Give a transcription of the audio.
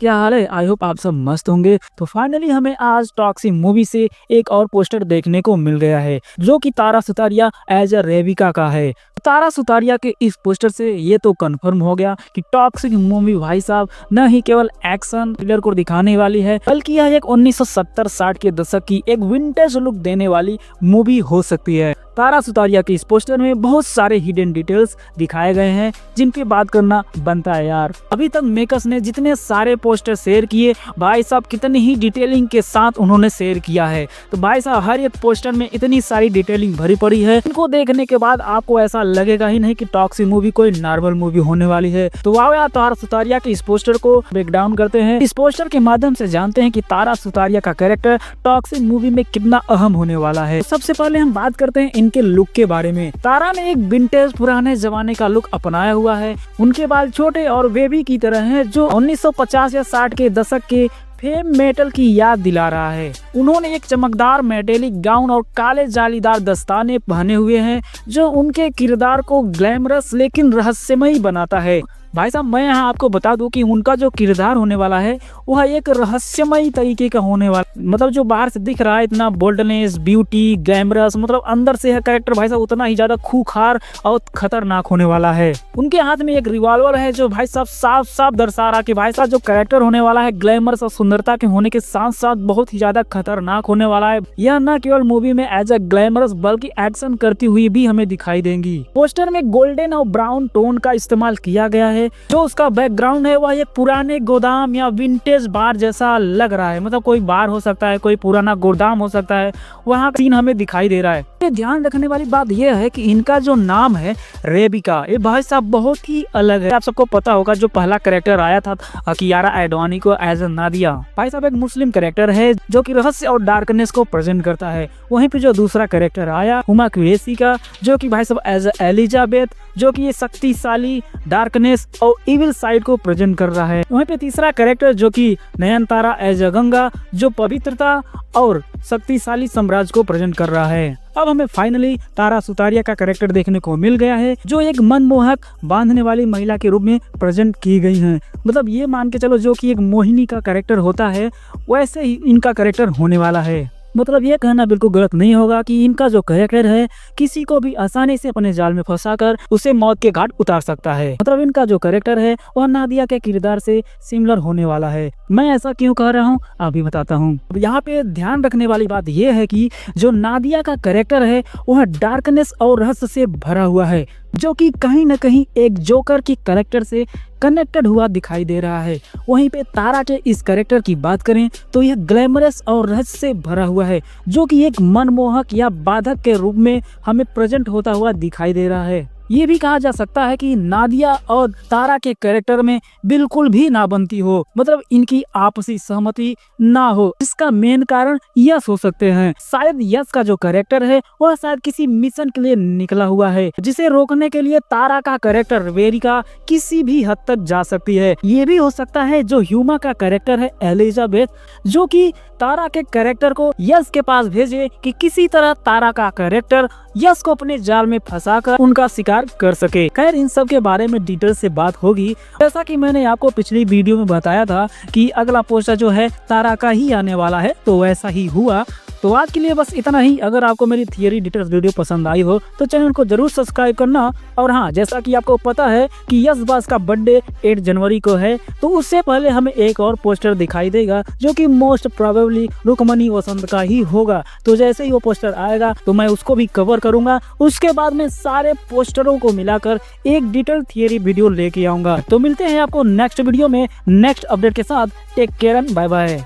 क्या हाल है? I hope आप सब मस्त होंगे। तो फाइनली हमें आज टॉक्सिक मूवी से एक और पोस्टर देखने को मिल गया है जो कि Tara Sutaria as a Rebecca का है। तारा सुतारिया के इस पोस्टर से ये तो कंफर्म हो गया कि टॉक्सिक मूवी भाई साहब न ही केवल एक्शन थ्रिलर को दिखाने वाली है, बल्कि यह एक 1970-60 के दशक की एक विंटेज लुक देने वाली मूवी हो सकती है। तारा सुतारिया के इस पोस्टर में बहुत सारे हिडन डिटेल्स दिखाए गए हैं जिनकी बात करना बनता है यार। अभी तक मेकर्स ने जितने सारे पोस्टर शेयर किए भाई साहब, कितनी ही डिटेलिंग के साथ उन्होंने शेयर किया है। तो भाई साहब हर एक पोस्टर में इतनी सारी डिटेलिंग भरी पड़ी है, इनको देखने के बाद आपको ऐसा लगेगा ही नहीं कि टॉक्सिक मूवी कोई नॉर्मल मूवी होने वाली है। तो आओ यार तारा सुतारिया के इस पोस्टर को ब्रेक डाउन करते हैं। इस पोस्टर के माध्यम से जानते हैं कि तारा सुतारिया का कैरेक्टर टॉक्सिक मूवी में कितना अहम होने वाला है। सबसे पहले हम बात करते हैं इनके लुक के बारे में। तारा ने एक विंटेज पुराने जमाने का लुक अपनाया हुआ है। उनके बाल छोटे और बेबी की तरह हैं, जो 1950 या 60 के दशक के फेम मेटल की याद दिला रहा है। उन्होंने एक चमकदार मेटेलिक गाउन और काले जालीदार दस्ताने पहने हुए हैं जो उनके किरदार को ग्लैमरस लेकिन रहस्यमयी बनाता है। भाई साहब मैं यहाँ आपको बता दूं कि उनका जो किरदार होने वाला है वह एक रहस्यमयी तरीके का होने वाला, मतलब जो बाहर से दिख रहा है इतना बोल्डनेस, ब्यूटी, ग्लैमरस, मतलब अंदर से यह कैरेक्टर भाई साहब उतना ही ज्यादा खूंखार और खतरनाक होने वाला है। उनके हाथ में एक रिवॉल्वर है जो भाई साहब साफ साफ दर्शा रहा कि भाई साहब जो कैरेक्टर होने वाला है ग्लैमरस और सुंदरता के होने के साथ साथ बहुत ही ज्यादा खतरनाक होने वाला है। यह न केवल मूवी में एज अ ग्लैमरस बल्कि एक्शन करती हुई भी हमें दिखाई देंगी। पोस्टर में गोल्डन और ब्राउन टोन का इस्तेमाल किया गया है। जो उसका बैकग्राउंड है वह एक पुराने गोदाम या विंटेज बार जैसा लग रहा है, मतलब कोई बार हो सकता है, कोई पुराना गोदाम हो सकता है, वहाँ सीन हमें दिखाई दे रहा है। ये ध्यान रखने वाली बात यह है कि इनका जो नाम है रेबिका, ये भाई साहब बहुत ही अलग है। आप सबको पता होगा जो पहला कैरेक्टर आया था कियारा एडवानी को एज अ नादिया, भाई साहब एक मुस्लिम कैरेक्टर है जो कि रहस्य और डार्कनेस को प्रेजेंट करता है। वहीं पे जो दूसरा कैरेक्टर आया हुमा क्वेसी का, जो कि भाई साहब एज अ एलिजाबेथ, जो कि ये शक्तिशाली, डार्कनेस और इविल साइड को प्रेजेंट कर रहा है। वहीं पे तीसरा कैरेक्टर जो कि नयनतारा एज अ गंगा, जो पवित्रता और शक्तिशाली साम्राज्य को प्रेजेंट कर रहा है। अब हमें फाइनली तारा सुतारिया का कैरेक्टर देखने को मिल गया है जो एक मनमोहक बांधने वाली महिला के रूप में प्रेजेंट की गई है। मतलब ये मान के चलो जो कि एक मोहिनी का कैरेक्टर होता है वैसे ही इनका कैरेक्टर होने वाला है। मतलब ये कहना बिल्कुल गलत नहीं होगा कि इनका जो कैरेक्टर है किसी को भी आसानी से अपने जाल में फंसाकर उसे मौत के घाट उतार सकता है। मतलब इनका जो कैरेक्टर है वह नादिया के किरदार से सिमिलर होने वाला है। मैं ऐसा क्यों कह रहा हूँ अभी बताता हूँ। यहाँ पे ध्यान रखने वाली बात यह है कि जो नादिया का कैरेक्टर है वह डार्कनेस और रहस्य से भरा हुआ है, जो कि कहीं न कहीं एक जोकर की कैरेक्टर से कनेक्टेड हुआ दिखाई दे रहा है। वहीं पे तारा के इस कैरेक्टर की बात करें तो यह ग्लैमरस और रहस्य से भरा हुआ है, जो कि एक मनमोहक या बाधक के रूप में हमें प्रेजेंट होता हुआ दिखाई दे रहा है। ये भी कहा जा सकता है कि नादिया और तारा के कैरेक्टर में बिल्कुल भी ना बनती हो, मतलब इनकी आपसी सहमति ना हो। इसका मेन कारण यश हो सकते हैं। शायद यश का जो कैरेक्टर है वह शायद किसी मिशन के लिए निकला हुआ है, जिसे रोकने के लिए तारा का कैरेक्टर वेरिका किसी भी हद तक जा सकती है। ये भी हो सकता है जो ह्यूमा का कैरेक्टर है एलिजाबेथ, जो कि तारा के कैरेक्टर को यश के पास भेजे कि किसी तरह तारा का कैरेक्टर यश को अपने जाल में फंसाकर उनका शिकार कर सके। खैर इन सब के बारे में डिटेल से बात होगी। जैसा कि मैंने आपको पिछली वीडियो में बताया था कि अगला पोस्टर जो है तारा का ही आने वाला है, तो वैसा ही हुआ। तो आज के लिए बस इतना ही। अगर आपको मेरी थियरी डिटेल्स वीडियो पसंद आई हो तो चैनल को जरूर सब्सक्राइब करना। और हाँ, जैसा कि आपको पता है कि यश बास का बर्थडे 8 जनवरी को है, तो उससे पहले हमें एक और पोस्टर दिखाई देगा जो कि मोस्ट प्रोबेबली रुकमनी वसंत का ही होगा। तो जैसे ही वो पोस्टर आएगा तो मैं उसको भी कवर करूंगा। उसके बाद में सारे पोस्टरों को मिलाकर एक डिटेल थियरी वीडियो लेके आऊंगा। तो मिलते हैं आपको नेक्स्ट वीडियो में नेक्स्ट अपडेट के साथ। Take care and bye bye.